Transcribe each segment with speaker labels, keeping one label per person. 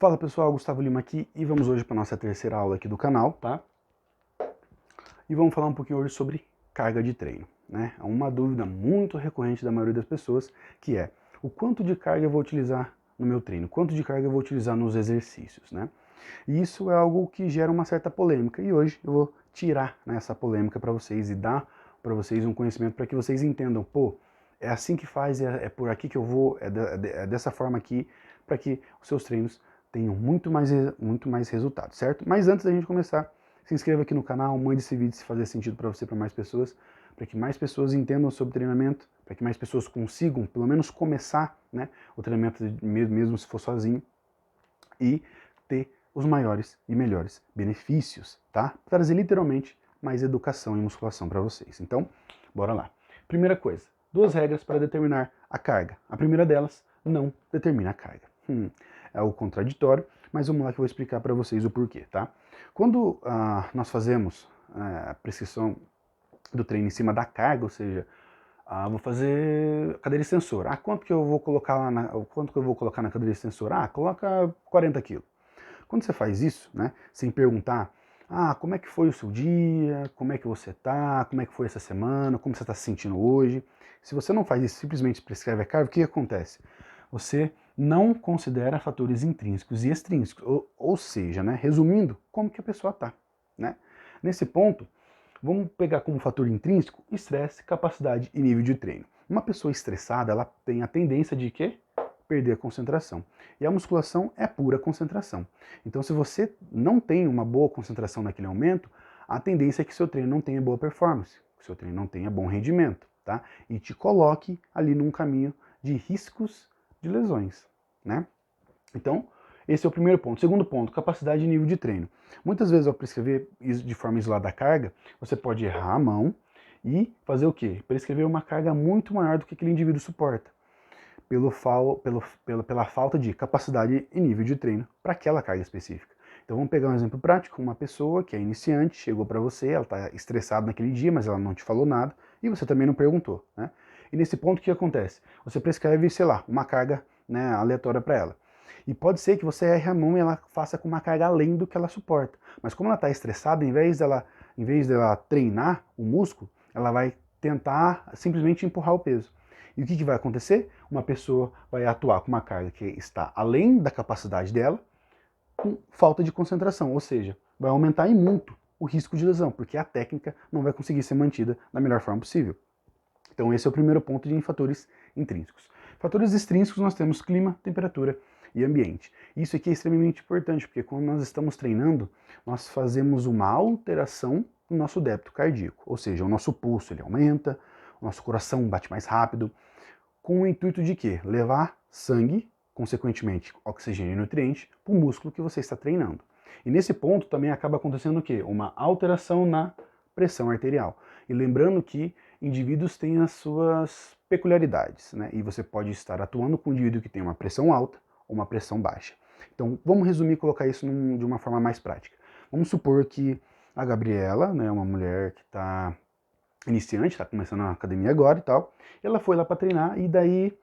Speaker 1: Fala pessoal, Gustavo Lima aqui e vamos hoje para a nossa terceira aula aqui do canal, tá? E vamos falar um pouquinho hoje sobre carga de treino, né? É uma dúvida muito recorrente da maioria das pessoas, que é o quanto de carga eu vou utilizar no meu treino, quanto de carga eu vou utilizar nos exercícios, né? E isso é algo que gera uma certa polêmica e hoje eu vou tirar, né, essa polêmica para vocês e dar para vocês um conhecimento para que vocês entendam, pô, é assim que faz, é por aqui que eu vou, é dessa forma aqui, para que os seus treinos tenham muito mais resultado, certo? Mas antes da gente começar, se inscreva aqui no canal, mande esse vídeo se fazer sentido para você, para mais pessoas, para que mais pessoas entendam sobre treinamento, para que mais pessoas consigam, pelo menos, começar, né, o treinamento mesmo se for sozinho, e ter os maiores e melhores benefícios, tá? Trazer literalmente mais educação e musculação para vocês. Então, bora lá. Primeira coisa, duas regras para determinar a carga. A primeira delas, não determina a carga. É o contraditório, mas vamos lá que eu vou explicar para vocês o porquê, tá? Quando nós fazemos a prescrição do treino em cima da carga, ou seja, vou fazer cadeira extensora. Quanto que eu vou colocar lá quanto que eu vou colocar na cadeira extensora? Coloca 40 quilos. Quando você faz isso, né, sem perguntar, como é que foi o seu dia, como é que você tá, como é que foi essa semana, como você está se sentindo hoje, se você não faz isso, simplesmente prescreve a carga, o que acontece? Você não considera fatores intrínsecos e extrínsecos, ou seja, né, resumindo, como que a pessoa está, né? Nesse ponto, vamos pegar como fator intrínseco estresse, capacidade e nível de treino. Uma pessoa estressada, ela tem a tendência de quê? Perder a concentração. E a musculação é pura concentração. Então, se você não tem uma boa concentração naquele momento, a tendência é que seu treino não tenha boa performance, que seu treino não tenha bom rendimento, tá? E te coloque ali num caminho de riscos de lesões, né? Então, esse é o primeiro ponto. Segundo ponto, capacidade e nível de treino. Muitas vezes ao prescrever de forma isolada a carga, você pode errar a mão e fazer o quê? Prescrever uma carga muito maior do que aquele indivíduo suporta, pela falta de capacidade e nível de treino para aquela carga específica. Então vamos pegar um exemplo prático, uma pessoa que é iniciante, chegou para você, ela está estressada naquele dia, mas ela não te falou nada, e você também não perguntou, né? E nesse ponto o que acontece? Você prescreve, sei lá, uma carga, né, aleatória para ela. E pode ser que você erre a mão e ela faça com uma carga além do que ela suporta. Mas como ela está estressada, em vez dela treinar o músculo, ela vai tentar simplesmente empurrar o peso. E o que vai acontecer? Uma pessoa vai atuar com uma carga que está além da capacidade dela, com falta de concentração, ou seja, vai aumentar em muito o risco de lesão, porque a técnica não vai conseguir ser mantida da melhor forma possível. Então esse é o primeiro ponto de fatores intrínsecos. Fatores extrínsecos nós temos clima, temperatura e ambiente. Isso aqui é extremamente importante, porque quando nós estamos treinando, nós fazemos uma alteração no nosso débito cardíaco, ou seja, o nosso pulso ele aumenta, o nosso coração bate mais rápido, com o intuito de quê? Levar sangue, consequentemente oxigênio e nutrientes, para o músculo que você está treinando. E nesse ponto também acaba acontecendo o quê? Uma alteração na pressão arterial. E lembrando que indivíduos têm as suas peculiaridades, né? E você pode estar atuando com um indivíduo que tem uma pressão alta ou uma pressão baixa. Então, vamos resumir e colocar isso de uma forma mais prática. Vamos supor que a Gabriela, né, uma mulher que está iniciante, está começando a academia agora e tal, ela foi lá para treinar e daí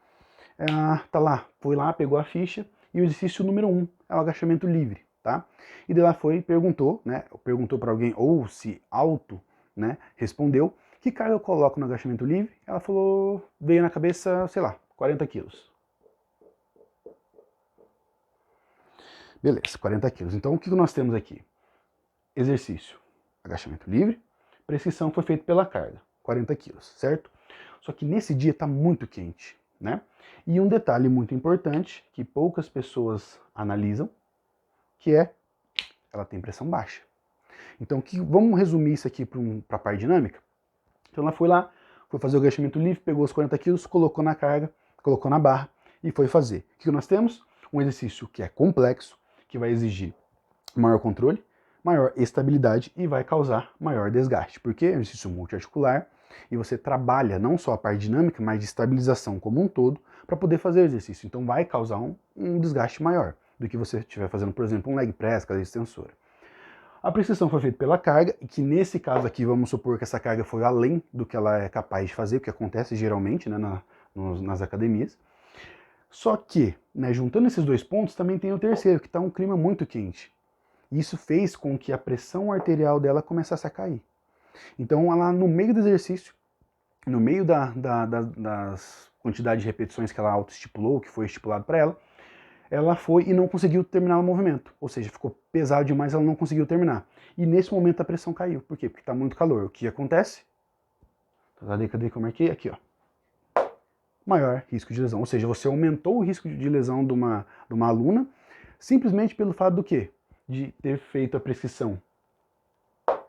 Speaker 1: foi lá, pegou a ficha e o exercício número 1 é o agachamento livre, tá? E daí ela foi e perguntou, né, perguntou para alguém ou se auto, né, respondeu, que carga eu coloco no agachamento livre? Ela falou, veio na cabeça, sei lá, 40 quilos. Beleza, 40 quilos. Então o que nós temos aqui? Exercício, agachamento livre, prescrição foi feita pela carga, 40 quilos, certo? Só que nesse dia está muito quente, né? E um detalhe muito importante que poucas pessoas analisam, que é ela tem pressão baixa. Então vamos resumir isso aqui para a parte dinâmica? Então ela foi lá, foi fazer o agachamento livre, pegou os 40 quilos, colocou na carga, colocou na barra e foi fazer. O que nós temos? Um exercício que é complexo, que vai exigir maior controle, maior estabilidade e vai causar maior desgaste, porque é um exercício multiarticular e você trabalha não só a parte dinâmica, mas de estabilização como um todo para poder fazer o exercício. Então vai causar um desgaste maior do que você estiver fazendo, por exemplo, um leg press, cadeira extensora. A prescrição foi feita pela carga, e que nesse caso aqui vamos supor que essa carga foi além do que ela é capaz de fazer, o que acontece geralmente, né, nas academias. Só que, né, juntando esses dois pontos, também tem o terceiro, que está um clima muito quente. Isso fez com que a pressão arterial dela começasse a cair. Então, ela, no meio do exercício, no meio das quantidades de repetições que ela auto-estipulou, que foi estipulado para ela, ela foi e não conseguiu terminar o movimento. Ou seja, ficou pesado demais, ela não conseguiu terminar. E nesse momento a pressão caiu. Por quê? Porque está muito calor. O que acontece? Cadê que eu marquei? Aqui, ó. Maior risco de lesão. Ou seja, você aumentou o risco de lesão de uma aluna simplesmente pelo fato do quê? De ter feito a prescrição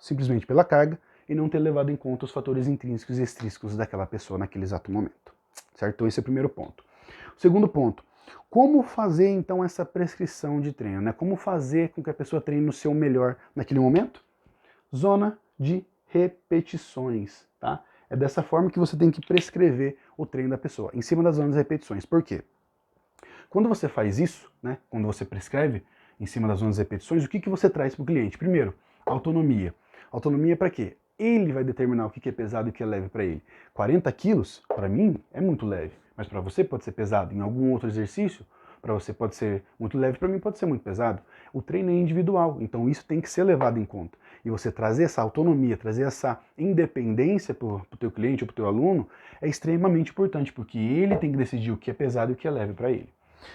Speaker 1: simplesmente pela carga e não ter levado em conta os fatores intrínsecos e extrínsecos daquela pessoa naquele exato momento. Certo? Então esse é o primeiro ponto. O segundo ponto, como fazer então essa prescrição de treino, né? Como fazer com que a pessoa treine no seu melhor naquele momento? Zona de repetições, tá? É dessa forma que você tem que prescrever o treino da pessoa, em cima das zonas de repetições. Por quê? Quando você faz isso, né? Quando você prescreve em cima das zonas de repetições, o que você traz para o cliente? Primeiro, autonomia. Autonomia para quê? Ele vai determinar o que é pesado e o que é leve para ele. 40 quilos, para mim, é muito leve. Mas para você pode ser pesado. Em algum outro exercício, para você pode ser muito leve, para mim pode ser muito pesado. O treino é individual, então isso tem que ser levado em conta. E você trazer essa autonomia, trazer essa independência para o teu cliente ou para o teu aluno é extremamente importante, porque ele tem que decidir o que é pesado e o que é leve para ele.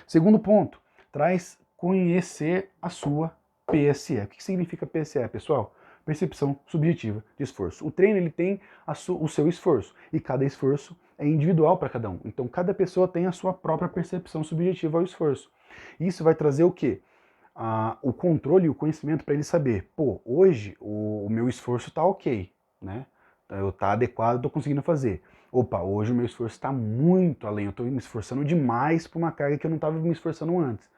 Speaker 1: Segundo ponto, traz conhecer a sua PSE. O que significa PSE, pessoal? Percepção subjetiva de esforço. O treino ele tem o seu esforço e cada esforço é individual para cada um. Então cada pessoa tem a sua própria percepção subjetiva ao esforço. Isso vai trazer o quê? O controle e o conhecimento para ele saber, pô, hoje o meu esforço está ok, né? Tá adequado, estou conseguindo fazer. Opa, hoje o meu esforço está muito além, eu estou me esforçando demais por uma carga que eu não estava me esforçando antes.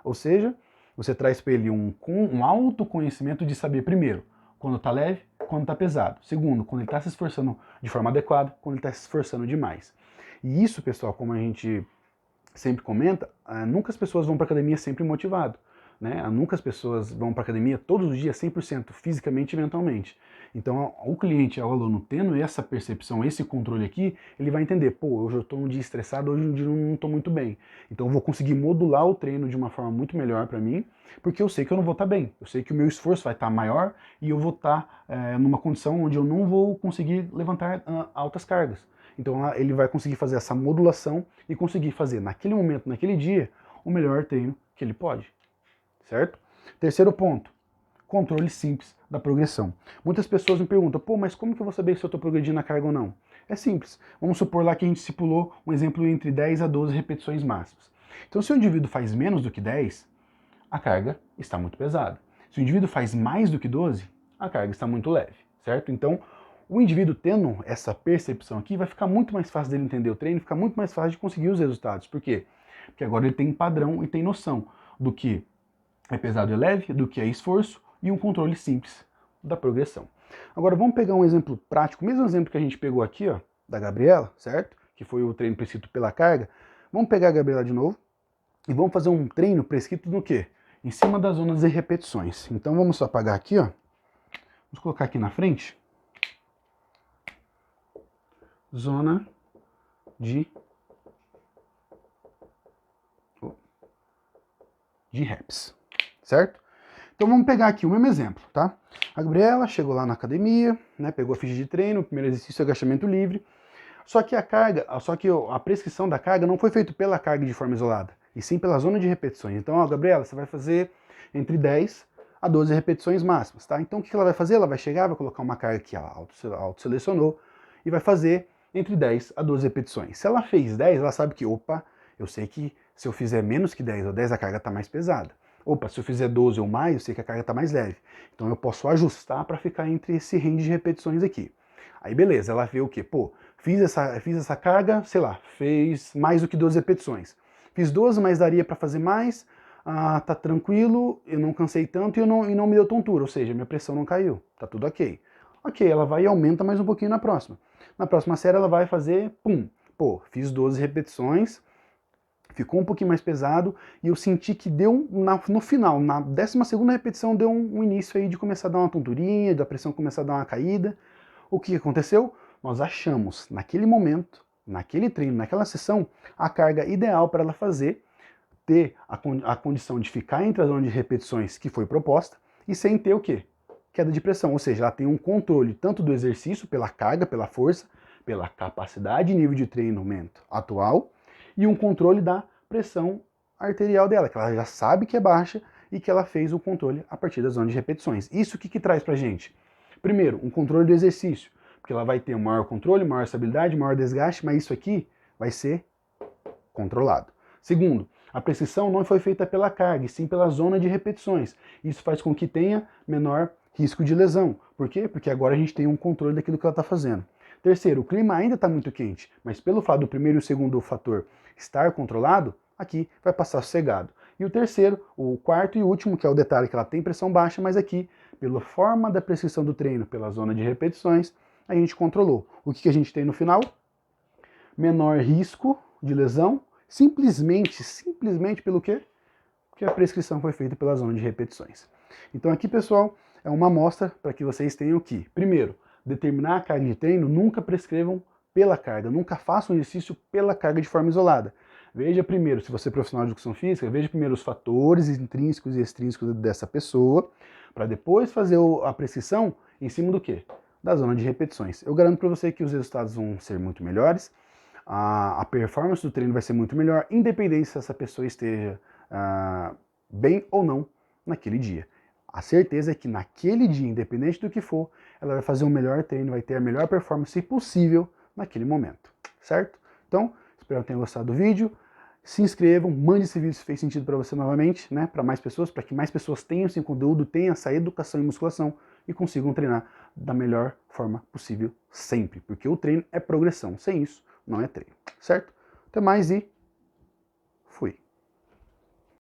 Speaker 1: Ou seja, você traz para ele um autoconhecimento de saber, primeiro, quando está leve, quando está pesado. Segundo, quando ele está se esforçando de forma adequada, quando ele está se esforçando demais. E isso, pessoal, como a gente sempre comenta, nunca as pessoas vão para academia sempre motivado. Né? Nunca as pessoas vão para academia todos os dias 100% fisicamente e mentalmente. Então o cliente, o aluno tendo essa percepção, esse controle aqui, ele vai entender, pô, hoje eu estou um dia estressado, hoje um dia eu não estou muito bem. Então eu vou conseguir modular o treino de uma forma muito melhor para mim, porque eu sei que eu não vou estar bem. Eu sei que o meu esforço vai estar maior e eu vou estar numa condição onde eu não vou conseguir levantar altas cargas. Então ele vai conseguir fazer essa modulação e conseguir fazer naquele momento, naquele dia, o melhor treino que ele pode. Certo? Terceiro ponto, controle simples da progressão. Muitas pessoas me perguntam, pô, mas como que eu vou saber se eu estou progredindo a carga ou não? É simples. Vamos supor lá que a gente estipulou um exemplo entre 10 a 12 repetições máximas. Então, se o indivíduo faz menos do que 10, a carga está muito pesada. Se o indivíduo faz mais do que 12, a carga está muito leve, certo? Então, o indivíduo tendo essa percepção aqui, vai ficar muito mais fácil dele entender o treino, fica muito mais fácil de conseguir os resultados. Por quê? Porque agora ele tem padrão e tem noção do que é pesado e leve, do que é esforço e um controle simples da progressão. Agora vamos pegar um exemplo prático, o mesmo exemplo que a gente pegou aqui, ó, da Gabriela, certo? Que foi o treino prescrito pela carga. Vamos pegar a Gabriela de novo e vamos fazer um treino prescrito no quê? Em cima das zonas de repetições. Então vamos só apagar aqui, ó. Vamos colocar aqui na frente. Zona de reps, certo? Então vamos pegar aqui o mesmo exemplo, tá? A Gabriela chegou lá na academia, né, pegou a ficha de treino, o primeiro exercício é agachamento livre, só que a prescrição da carga não foi feita pela carga de forma isolada, e sim pela zona de repetições. Então, ó, Gabriela, você vai fazer entre 10 a 12 repetições máximas, tá? Então o que ela vai fazer? Ela vai chegar, vai colocar uma carga que ela auto-selecionou e vai fazer entre 10 a 12 repetições. Se ela fez 10, ela sabe que, opa, eu sei que se eu fizer menos que 10 ou 10, a carga está mais pesada. Opa, se eu fizer 12 ou mais, eu sei que a carga está mais leve. Então eu posso ajustar para ficar entre esse range de repetições aqui. Aí beleza, ela vê o quê? Pô, fiz essa carga, sei lá, fez mais do que 12 repetições. Fiz 12, mas daria para fazer mais, tá tranquilo, eu não cansei tanto e não me deu tontura, ou seja, minha pressão não caiu, tá tudo ok. Ok, ela vai e aumenta mais um pouquinho na próxima. Na próxima série ela vai fazer, pum, pô, fiz 12 repetições, ficou um pouquinho mais pesado e eu senti que deu, no final, na 12ª repetição, deu um início aí de começar a dar uma tonturinha, da pressão começar a dar uma caída. O que aconteceu? Nós achamos, naquele momento, naquele treino, naquela sessão, a carga ideal para ela fazer, ter a condição de ficar entre a zona de repetições que foi proposta e sem ter o quê? Queda de pressão, ou seja, ela tem um controle tanto do exercício, pela carga, pela força, pela capacidade e nível de treinamento atual, e um controle da pressão arterial dela, que ela já sabe que é baixa e que ela fez o controle a partir da zona de repetições. Isso o que traz pra gente? Primeiro, um controle do exercício, porque ela vai ter um maior controle, maior estabilidade, maior desgaste, mas isso aqui vai ser controlado. Segundo, a precisão não foi feita pela carga, e sim pela zona de repetições. Isso faz com que tenha menor risco de lesão. Por quê? Porque agora a gente tem um controle daquilo que ela está fazendo. Terceiro, o clima ainda está muito quente, mas pelo fato do primeiro e o segundo fator estar controlado, aqui vai passar sossegado. E o terceiro, o quarto e último, que é o detalhe que ela tem pressão baixa, mas aqui, pela forma da prescrição do treino, pela zona de repetições, a gente controlou. O que a gente tem no final? Menor risco de lesão, simplesmente pelo quê? Porque a prescrição foi feita pela zona de repetições. Então aqui, pessoal, é uma amostra para que vocês tenham que, primeiro, determinar a carga de treino, nunca prescrevam pela carga, nunca façam exercício pela carga de forma isolada. Veja primeiro, se você é profissional de educação física, veja primeiro os fatores intrínsecos e extrínsecos dessa pessoa, para depois fazer a prescrição em cima do quê? Da zona de repetições. Eu garanto para você que os resultados vão ser muito melhores, a performance do treino vai ser muito melhor, independente se essa pessoa esteja bem ou não naquele dia. A certeza é que naquele dia, independente do que for, ela vai fazer um melhor treino, vai ter a melhor performance possível naquele momento, certo? Então, espero que tenham gostado do vídeo. Se inscrevam, mande esse vídeo se fez sentido para você novamente, né? Para mais pessoas, para que mais pessoas tenham esse conteúdo, tenham essa educação em musculação e consigam treinar da melhor forma possível sempre. Porque o treino é progressão. Sem isso, não é treino, certo? Até mais e